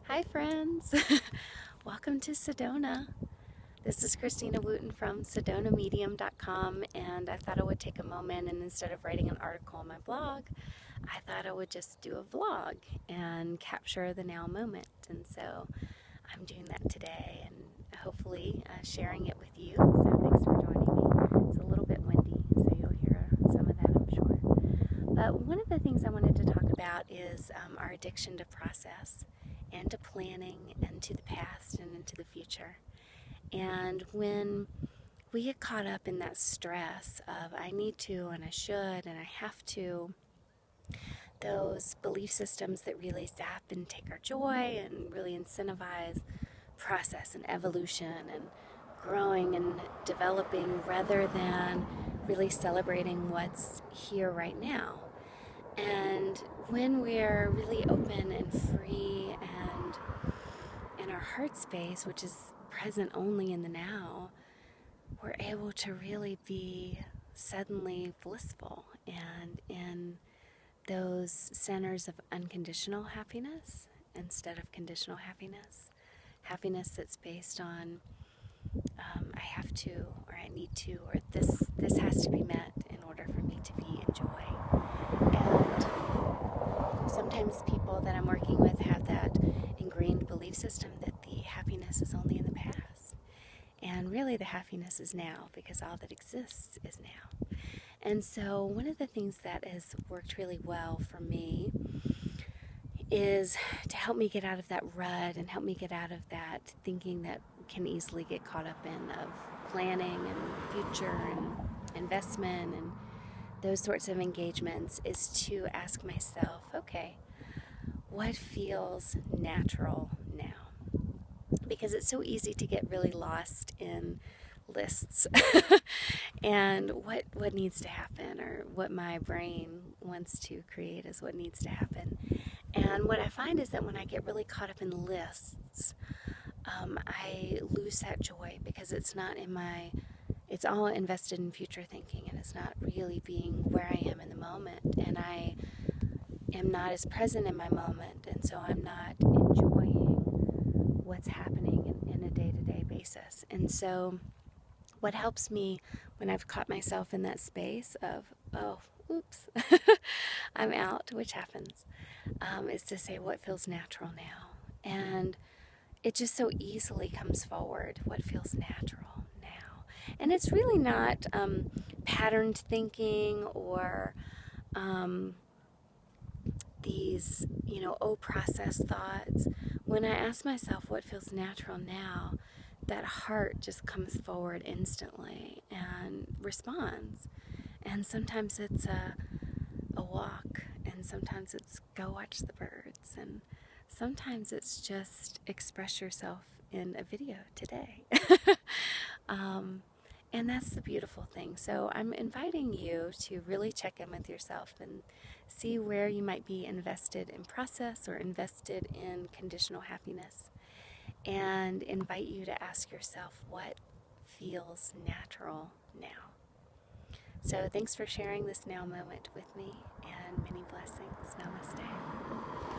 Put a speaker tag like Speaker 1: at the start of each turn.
Speaker 1: Hi friends! Welcome to Sedona. This is Christina Wooten from SedonaMedium.com, and I thought I would take a moment and instead of writing an article on my blog, I thought I would just do a vlog and capture the now moment. And so I'm doing that today and hopefully sharing it with you. So thanks for joining me. It's a little bit windy, so you'll hear some of that, I'm sure. But one of the things I wanted to talk about is our addiction to process and to planning and to the past and into the future. And when we get caught up in that stress of I need to and I should and I have to, those belief systems that really zap and take our joy and really incentivize process and evolution and growing and developing rather than really celebrating what's here right now. And when we're really open and free and in our heart space, which is present only in the now, we're able to really be suddenly blissful and in those centers of unconditional happiness instead of conditional happiness. Happiness that's based on I have to, or I need to, or this has to be met in order for me to be in joy. And sometimes people that I'm working with have that ingrained belief system that the happiness is only in the past. And really the happiness is now, because all that exists is now. And so one of the things that has worked really well for me is to help me get out of that rut and help me get out of that thinking that can easily get caught up in of planning and future and investment and those sorts of engagements, is to ask myself, okay, what feels natural now? Because it's so easy to get really lost in lists and what needs to happen, or what my brain wants to create is what needs to happen. And what I find is that when I get really caught up in lists, I lose that joy because it's not in my, it's all invested in future thinking and it's not really being where I am in the moment. And I am not as present in my moment, and so I'm not enjoying what's happening in a day-to-day basis. And so what helps me when I've caught myself in that space of, oh, oops, I'm out, which happens, is to say what feels natural now. And it just so easily comes forward, what feels natural now. And it's really not patterned thinking or these, process thoughts. When I ask myself what feels natural now, that heart just comes forward instantly and responds. And sometimes it's a walk, and sometimes it's go watch the birds, and sometimes it's just express yourself in a video today. And that's the beautiful thing. So I'm inviting you to really check in with yourself and see where you might be invested in process or invested in conditional happiness, and invite you to ask yourself what feels natural now. So thanks for sharing this now moment with me, and many blessings. Namaste.